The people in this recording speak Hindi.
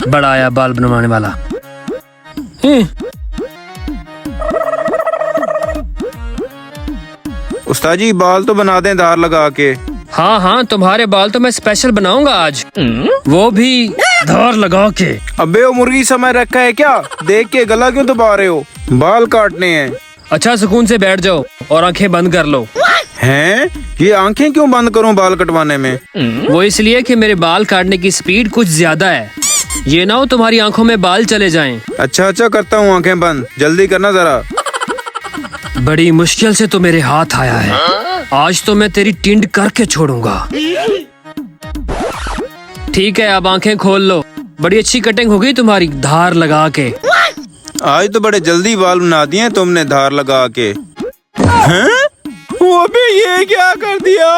बड़ा आया बाल बनवाने वाला। उस्ताद जी बाल तो बना दें धार लगा के। हाँ हाँ, तुम्हारे बाल तो मैं स्पेशल बनाऊंगा आज, वो भी धार लगा के। अबे वो मुर्गी समय रखा है क्या? देख के गला क्यों दबा रहे हो? बाल काटने हैं। अच्छा सुकून से बैठ जाओ और आंखें बंद कर लो। हैं? ये आंखें क्यों बंद करूं बाल कटवाने में? वो इसलिए कि मेरे बाल काटने की स्पीड कुछ ज्यादा है, ये ना हो तुम्हारी आंखों में बाल चले जाएं। अच्छा करता हूँ आंखें बंद, जल्दी करना जरा। बड़ी मुश्किल से तो मेरे हाथ आया है, आज तो मैं तेरी टिंड करके छोड़ूंगा। ठीक है, अब आंखें खोल लो। बड़ी अच्छी कटिंग हो गई तुम्हारी धार लगा के। आज तो बड़े जल्दी बाल बना दिए तुमने धार लगा के। हैं? वो भी ये क्या कर दिया?